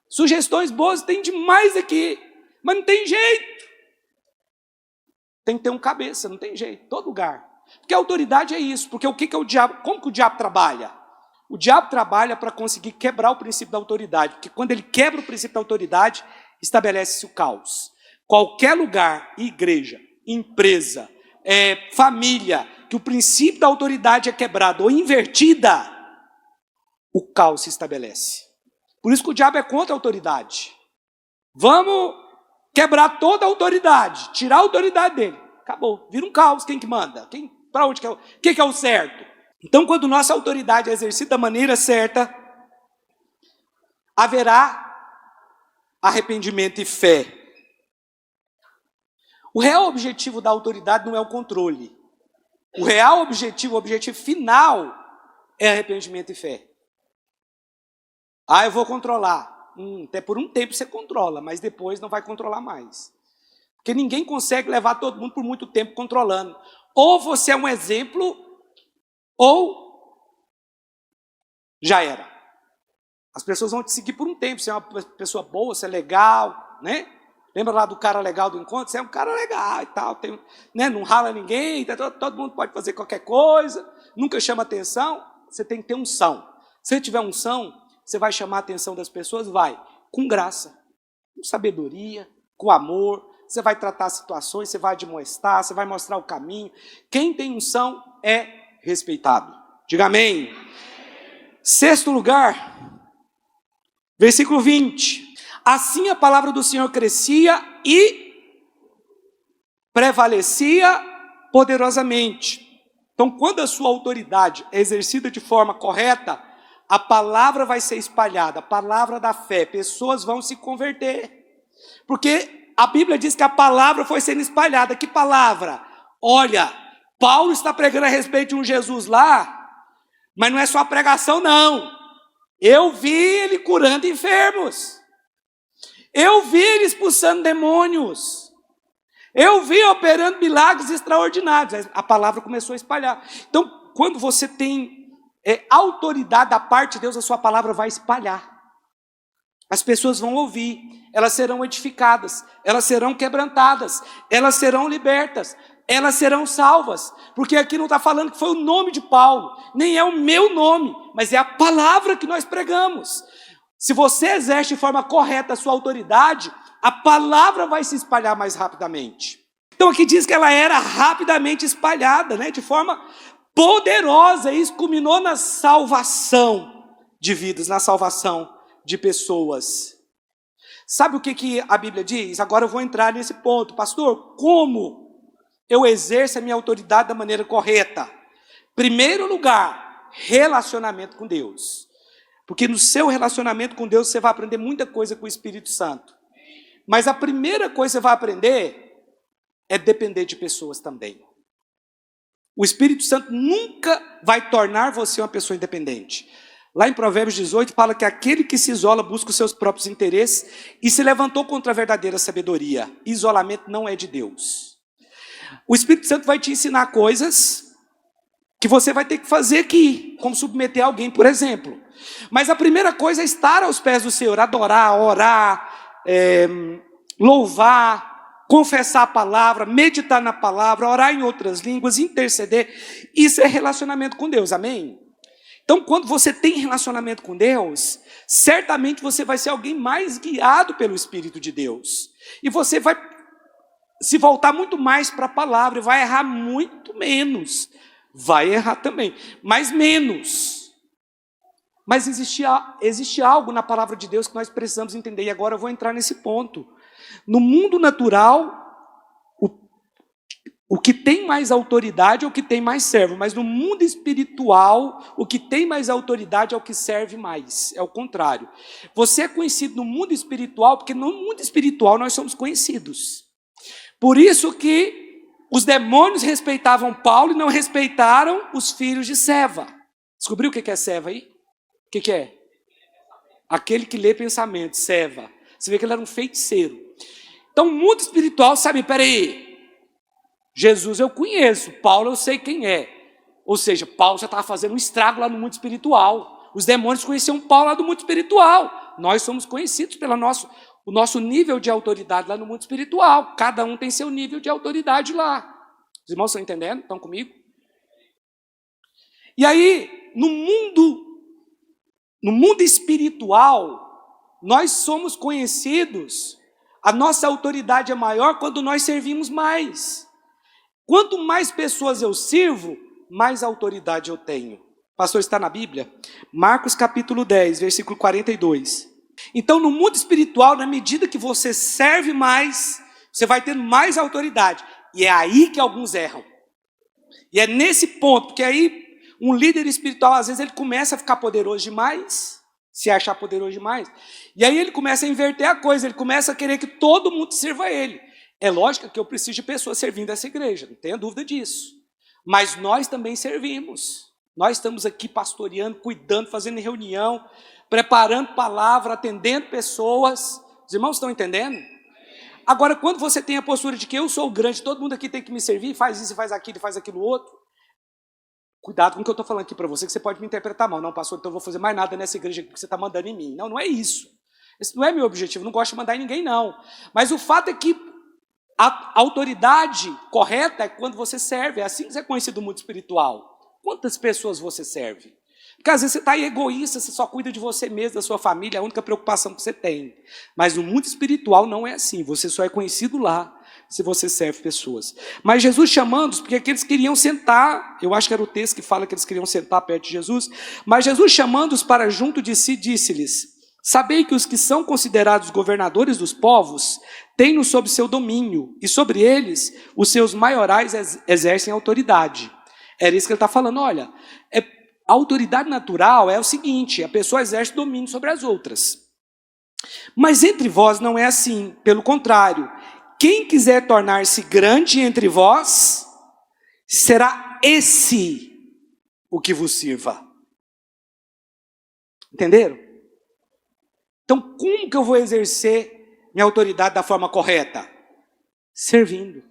Sugestões boas tem demais aqui, mas não tem jeito. Tem que ter um cabeça, não tem jeito, todo lugar. Porque a autoridade é isso, porque o que é o diabo? Como que o diabo trabalha? O diabo trabalha para conseguir quebrar o princípio da autoridade, porque quando ele quebra o princípio da autoridade, estabelece-se o caos. Qualquer lugar, igreja, empresa, família, que o princípio da autoridade é quebrado ou invertida, o caos se estabelece. Por isso que o diabo é contra a autoridade. Vamos quebrar toda a autoridade, tirar a autoridade dele. Acabou, vira um caos. Quem que manda? Para onde que é o que é o certo? Então, quando nossa autoridade é exercida da maneira certa, haverá arrependimento e fé. O real objetivo da autoridade não é o controle. O real objetivo, o objetivo final é arrependimento e fé. Eu vou controlar. Até por um tempo você controla, mas depois não vai controlar mais. Porque ninguém consegue levar todo mundo por muito tempo controlando. Ou você é um exemplo, ou já era. As pessoas vão te seguir por um tempo. Você é uma pessoa boa, você é legal, né? Lembra lá do cara legal do encontro? Você é um cara legal e tal, tem, né? Não rala ninguém, todo mundo pode fazer qualquer coisa, nunca chama atenção. Você tem que ter unção. Se tiver unção, você vai chamar a atenção das pessoas? Vai, com graça, com sabedoria, com amor. Você vai tratar situações, você vai admoestar, você vai mostrar o caminho. Quem tem unção é respeitado. Diga amém. Sexto lugar, versículo 20. Assim a palavra do Senhor crescia e prevalecia poderosamente. Então, quando a sua autoridade é exercida de forma correta, a palavra vai ser espalhada, a palavra da fé, pessoas vão se converter. Porque a Bíblia diz que a palavra foi sendo espalhada. Que palavra? Olha, Paulo está pregando a respeito de um Jesus lá, mas não é só a pregação, não. Eu vi ele curando enfermos. Eu vi ele expulsando demônios. Eu vi operando milagres extraordinários. A palavra começou a espalhar. Então, quando você tem autoridade da parte de Deus, a sua palavra vai espalhar. As pessoas vão ouvir, elas serão edificadas, elas serão quebrantadas, elas serão libertas, elas serão salvas. Porque aqui não está falando que foi o nome de Paulo, nem é o meu nome, mas é a palavra que nós pregamos. Se você exerce de forma correta a sua autoridade, a palavra vai se espalhar mais rapidamente. Então aqui diz que ela era rapidamente espalhada, né, de forma poderosa. E isso culminou na salvação de vidas, na salvação de pessoas. Sabe o que a Bíblia diz? Agora eu vou entrar nesse ponto. Pastor, como eu exerço a minha autoridade da maneira correta? Primeiro lugar, relacionamento com Deus. Porque no seu relacionamento com Deus você vai aprender muita coisa com o Espírito Santo. Mas a primeira coisa que você vai aprender é depender de pessoas também. O Espírito Santo nunca vai tornar você uma pessoa independente. Lá em Provérbios 18 fala que aquele que se isola busca os seus próprios interesses e se levantou contra a verdadeira sabedoria. Isolamento não é de Deus. O Espírito Santo vai te ensinar coisas que você vai ter que fazer aqui, como submeter alguém, por exemplo. Mas a primeira coisa é estar aos pés do Senhor, adorar, orar, louvar, confessar a palavra, meditar na palavra, orar em outras línguas, interceder. Isso é relacionamento com Deus, amém? Então, quando você tem relacionamento com Deus, certamente você vai ser alguém mais guiado pelo Espírito de Deus. E você vai se voltar muito mais para a palavra e vai errar muito menos. Vai errar também, mas menos. Mas existe algo na palavra de Deus que nós precisamos entender. E agora eu vou entrar nesse ponto. No mundo natural, o que tem mais autoridade é o que tem mais servo. Mas no mundo espiritual, o que tem mais autoridade é o que serve mais. É o contrário. Você é conhecido no mundo espiritual porque no mundo espiritual nós somos conhecidos. Por isso que os demônios respeitavam Paulo e não respeitaram os filhos de Seva. Descobriu o que é Seva aí? O que é? Aquele que lê pensamento, Seva. Você vê que ele era um feiticeiro. Então, o mundo espiritual sabe, peraí, Jesus eu conheço, Paulo eu sei quem é. Ou seja, Paulo já estava fazendo um estrago lá no mundo espiritual. Os demônios conheciam Paulo lá do mundo espiritual. Nós somos conhecidos pelo o nosso nível de autoridade lá no mundo espiritual. Cada um tem seu nível de autoridade lá. Os irmãos estão entendendo? Estão comigo? E aí, no mundo espiritual, nós somos conhecidos, a nossa autoridade é maior quando nós servimos mais. Quanto mais pessoas eu sirvo, mais autoridade eu tenho. Pastor, está na Bíblia? Marcos capítulo 10, versículo 42. Então, no mundo espiritual, na medida que você serve mais, você vai tendo mais autoridade. E é aí que alguns erram. E é nesse ponto, porque aí um líder espiritual, às vezes, ele começa a ficar poderoso demais, se achar poderoso demais. E aí ele começa a inverter a coisa, ele começa a querer que todo mundo sirva a ele. É lógico que eu preciso de pessoas servindo essa igreja, não tenha dúvida disso. Mas nós também servimos. Nós estamos aqui pastoreando, cuidando, fazendo reunião, preparando palavra, atendendo pessoas. Os irmãos estão entendendo? Agora, quando você tem a postura de que eu sou o grande, todo mundo aqui tem que me servir, faz isso, faz aquilo outro, cuidado com o que eu estou falando aqui para você, que você pode me interpretar mal. Não, pastor, então eu vou fazer mais nada nessa igreja que você está mandando em mim. Não, não é isso. Esse não é meu objetivo, não gosto de mandar em ninguém, não. Mas o fato é que a autoridade correta é quando você serve. É assim que você é conhecido no mundo espiritual. Quantas pessoas você serve? Porque às vezes você está aí egoísta, você só cuida de você mesmo, da sua família, é a única preocupação que você tem. Mas no mundo espiritual não é assim, você só é conhecido lá se você serve pessoas. Mas Jesus chamando-os, porque aqueles queriam sentar, eu acho que era o texto que fala que eles queriam sentar perto de Jesus, mas Jesus chamando-os para junto de si, disse-lhes: sabei que os que são considerados governadores dos povos têm-no sob seu domínio, e sobre eles os seus maiorais exercem autoridade. Era isso que ele está falando. Olha, a autoridade natural é o seguinte: a pessoa exerce domínio sobre as outras. Mas entre vós não é assim, pelo contrário. Quem quiser tornar-se grande entre vós, será esse o que vos sirva. Entenderam? Então, como que eu vou exercer minha autoridade da forma correta? Servindo.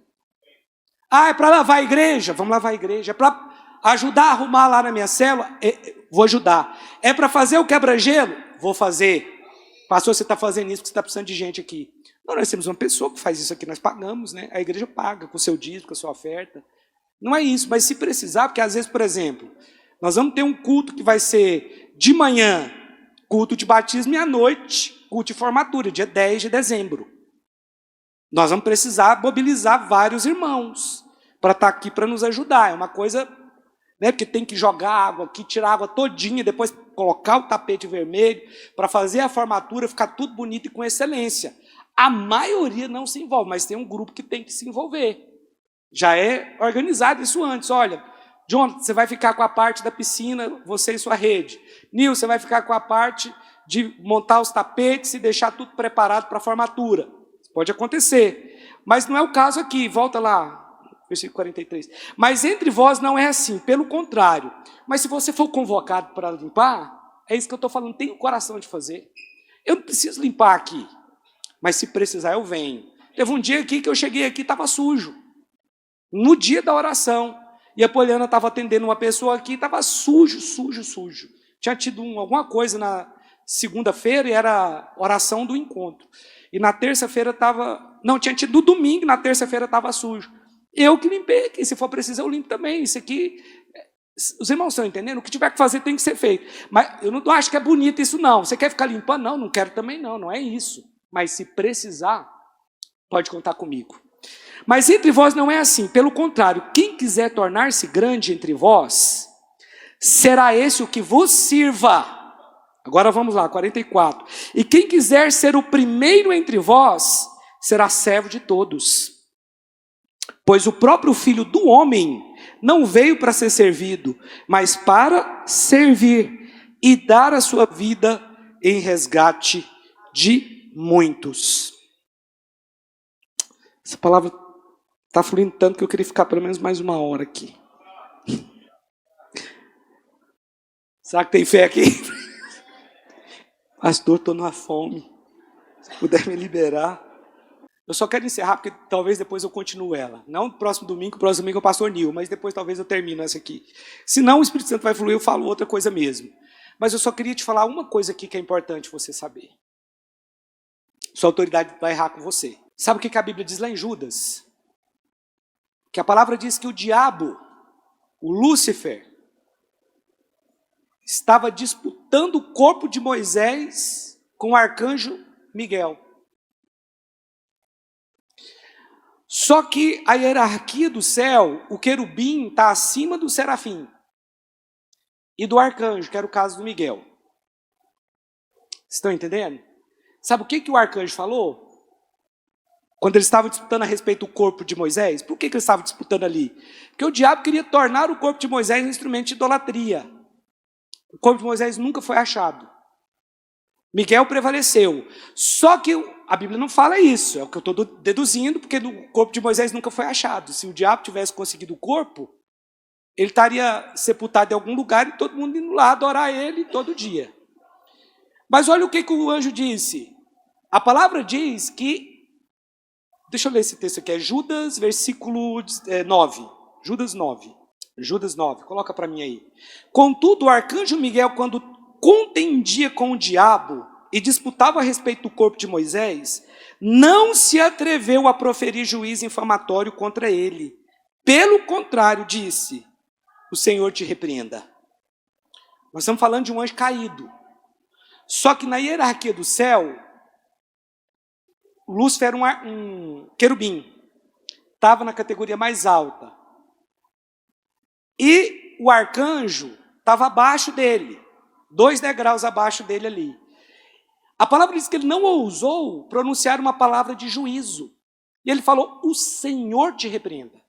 Ah, é para lavar a igreja? Vamos lavar a igreja. É para ajudar a arrumar lá na minha célula? Vou ajudar. É para fazer o quebra-gelo? Vou fazer. Pastor, você está fazendo isso porque você está precisando de gente aqui. Não, nós temos uma pessoa que faz isso aqui, nós pagamos, né? A igreja paga com o seu dízimo, com a sua oferta. Não é isso, mas se precisar, porque às vezes, por exemplo, nós vamos ter um culto que vai ser de manhã, culto de batismo, e à noite, culto de formatura, dia 10 de dezembro. Nós vamos precisar mobilizar vários irmãos para estar aqui para nos ajudar. É uma coisa, né, porque tem que jogar água aqui, tirar a água todinha, depois colocar o tapete vermelho, para fazer a formatura ficar tudo bonito e com excelência. A maioria não se envolve, mas tem um grupo que tem que se envolver. Já é organizado isso antes. Olha, John, você vai ficar com a parte da piscina, você e sua rede. Nil, você vai ficar com a parte de montar os tapetes e deixar tudo preparado para a formatura. Pode acontecer, mas não é o caso aqui. Volta lá, versículo 43. Mas entre vós não é assim, pelo contrário. Mas se você for convocado para limpar, é isso que eu estou falando, tem o coração de fazer. Eu não preciso limpar aqui, mas se precisar eu venho. Teve um dia aqui que eu cheguei aqui e estava sujo. No dia da oração. E a Poliana estava atendendo uma pessoa aqui e estava sujo. Tinha tido alguma coisa na segunda-feira e era oração do encontro. E na terça-feira estava... Não, tinha tido no domingo, na terça-feira estava sujo. Eu que limpei aqui, se for preciso eu limpo também. Isso aqui... Os irmãos estão entendendo? O que tiver que fazer tem que ser feito. Mas eu não acho que é bonito isso não. Você quer ficar limpando? Não, não quero também não. Não é isso. Mas se precisar, pode contar comigo. Mas entre vós não é assim. Pelo contrário, quem quiser tornar-se grande entre vós, será esse o que vos sirva. Agora vamos lá, 44. E quem quiser ser o primeiro entre vós, será servo de todos. Pois o próprio Filho do Homem não veio para ser servido, mas para servir e dar a sua vida em resgate de muitos. Essa palavra está fluindo tanto que eu queria ficar pelo menos mais uma hora aqui. Será que tem fé aqui? Pastor, estou numa fome. Se puder me liberar. Eu só quero encerrar, porque talvez depois eu continue ela. Não no próximo domingo é o pastor Nil, mas depois talvez eu termine essa aqui. Se não, o Espírito Santo vai fluir, eu falo outra coisa mesmo. Mas eu só queria te falar uma coisa aqui que é importante você saber. Sua autoridade vai errar com você. Sabe o que a Bíblia diz lá em Judas? Que a palavra diz que o diabo, o Lúcifer, estava disputando o corpo de Moisés com o arcanjo Miguel. Só que a hierarquia do céu, o querubim está acima do serafim e do arcanjo, que era o caso do Miguel. Estão entendendo? Sabe o que o arcanjo falou? Quando eles estavam disputando a respeito do corpo de Moisés. Por que eles estavam disputando ali? Porque o diabo queria tornar o corpo de Moisés um instrumento de idolatria. O corpo de Moisés nunca foi achado. Miguel prevaleceu. Só que a Bíblia não fala isso. É o que eu estou deduzindo, porque o corpo de Moisés nunca foi achado. Se o diabo tivesse conseguido o corpo, ele estaria sepultado em algum lugar e todo mundo indo lá adorar ele todo dia. Mas olha o que o anjo disse. A palavra diz que, deixa eu ler esse texto aqui, é Judas, versículo 9. Judas 9. Judas 9, coloca para mim aí. Contudo, o arcanjo Miguel, quando contendia com o diabo e disputava a respeito do corpo de Moisés, não se atreveu a proferir juízo infamatório contra ele. Pelo contrário, disse: o Senhor te repreenda. Nós estamos falando de um anjo caído. Só que na hierarquia do céu, Lúcifer era um querubim. Estava na categoria mais alta. E o arcanjo estava abaixo dele. 2 degraus abaixo dele ali. A palavra diz que ele não ousou pronunciar uma palavra de juízo. E ele falou: o Senhor te repreenda.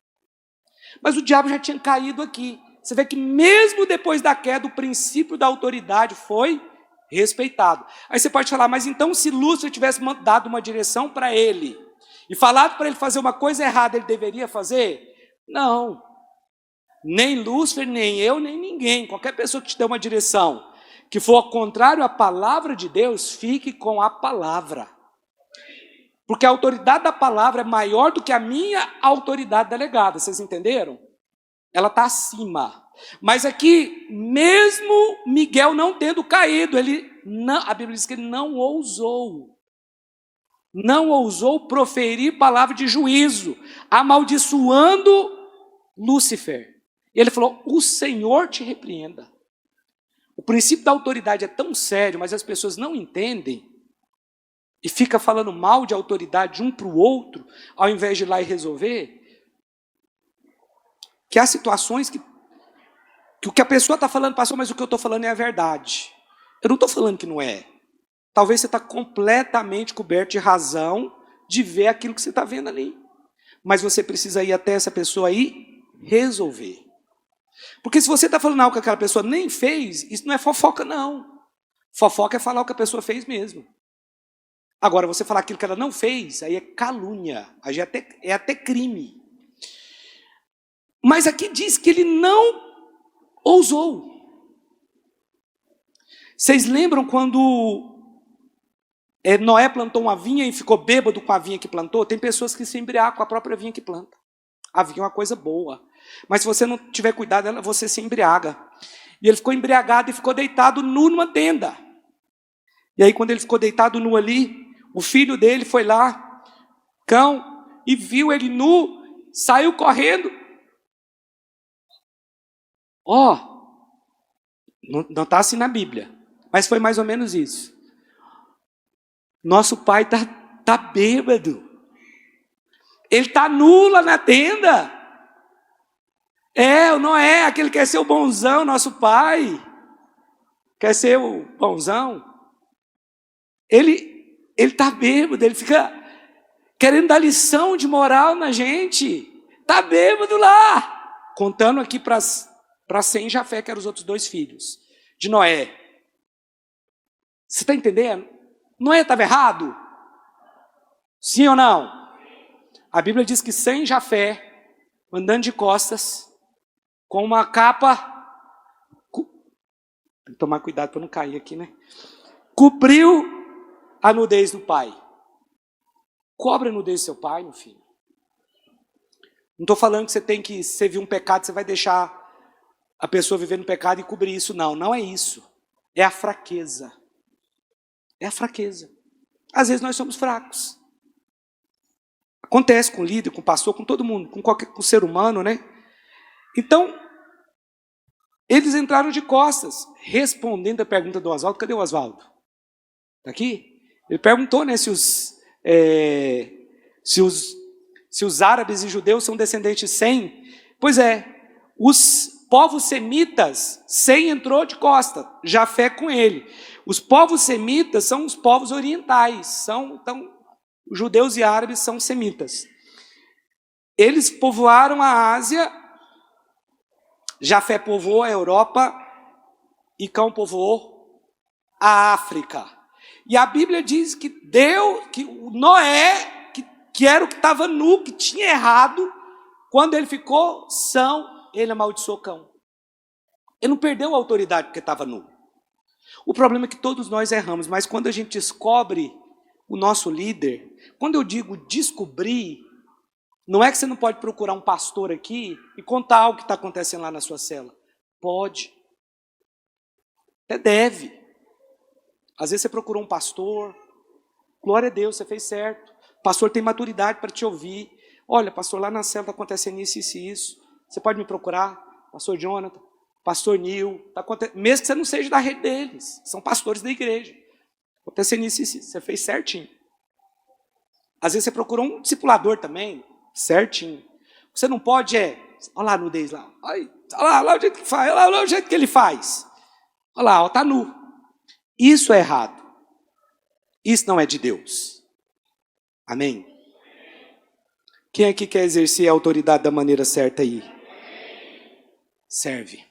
Mas o diabo já tinha caído aqui. Você vê que mesmo depois da queda, o princípio da autoridade foi respeitado. Aí você pode falar: mas então se Lúcifer tivesse dado uma direção para ele e falado para ele fazer uma coisa errada, ele deveria fazer? Não. Nem Lúcifer, nem eu, nem ninguém. Qualquer pessoa que te dê uma direção que for ao contrário à palavra de Deus, fique com a palavra. Porque a autoridade da palavra é maior do que a minha autoridade delegada. Vocês entenderam? Ela está acima. Mas aqui, mesmo Miguel não tendo caído, a Bíblia diz que ele não ousou proferir palavra de juízo, amaldiçoando Lúcifer. E ele falou: o Senhor te repreenda. O princípio da autoridade é tão sério, mas as pessoas não entendem e ficam falando mal de autoridade de um para o outro, ao invés de ir lá e resolver, que há situações que o que a pessoa está falando, pastor, mas o que eu estou falando é a verdade. Eu não estou falando que não é. Talvez você está completamente coberto de razão de ver aquilo que você está vendo ali. Mas você precisa ir até essa pessoa aí resolver. Porque se você está falando algo que aquela pessoa nem fez, isso não é fofoca, não. Fofoca é falar o que a pessoa fez mesmo. Agora, você falar aquilo que ela não fez, aí é calúnia, aí é até crime. Mas aqui diz que ele não ousou. Vocês lembram quando Noé plantou uma vinha e ficou bêbado com a vinha que plantou? Tem pessoas que se embriagam com a própria vinha que planta. A vinha é uma coisa boa. Mas se você não tiver cuidado, você se embriaga. E ele ficou embriagado e ficou deitado nu numa tenda. E aí quando ele ficou deitado nu ali, o filho dele foi lá, cão, e viu ele nu, saiu correndo. Não está assim na Bíblia, mas foi mais ou menos isso. Nosso pai tá bêbado. Ele está nu lá na tenda. O Noé, aquele que quer ser o bonzão, nosso pai. Quer ser o bonzão. Ele está bêbado, ele fica querendo dar lição de moral na gente. Está bêbado lá. Contando aqui para Sem e Jafé, que eram os outros 2 filhos de Noé. Você está entendendo? Noé estava errado? Sim ou não? A Bíblia diz que Sem e Jafé, andando de costas, com uma capa, tem que tomar cuidado para não cair aqui, né? Cobriu a nudez do pai. Cobre a nudez do seu pai, meu filho. Não estou falando que você viu um pecado, você vai deixar a pessoa viver no pecado e cobrir isso. Não é isso. É a fraqueza. É a fraqueza. Às vezes nós somos fracos. Acontece com o líder, com o pastor, com todo mundo, com o ser humano, né? Então, eles entraram de costas, respondendo a pergunta do Oswaldo. Cadê o Oswaldo? Está aqui? Ele perguntou, né, se os árabes e judeus são descendentes de Sem. Pois é, os povos semitas, Sem entrou de costa, Jafé com ele. Os povos semitas são os povos orientais, então, os judeus e árabes são semitas. Eles povoaram a Ásia, Jafé povoou a Europa e Cão povoou a África. E a Bíblia diz que o Noé, que era o que estava nu, que tinha errado, quando ele ficou são ele amaldiçoou cão. Ele não perdeu a autoridade porque estava nu. O problema é que todos nós erramos, mas quando a gente descobre o nosso líder, quando eu digo descobrir, não é que você não pode procurar um pastor aqui e contar algo que está acontecendo lá na sua cela. Pode. Até deve. Às vezes você procurou um pastor, glória a Deus, você fez certo. O pastor tem maturidade para te ouvir. Olha, pastor, lá na cela está acontecendo isso, isso e isso. Você pode me procurar? Pastor Jonathan, pastor Nil. Mesmo que você não seja da rede deles, são pastores da igreja. Acontecendo isso, isso, isso. Você fez certinho. Às vezes você procurou um discipulador também, certinho. Você não pode, olha lá a nudez lá. Olha lá o jeito que ele faz, olha lá o jeito que ele faz. Olha lá, está nu. Isso é errado. Isso não é de Deus. Amém? Quem aqui quer exercer a autoridade da maneira certa aí? Serve.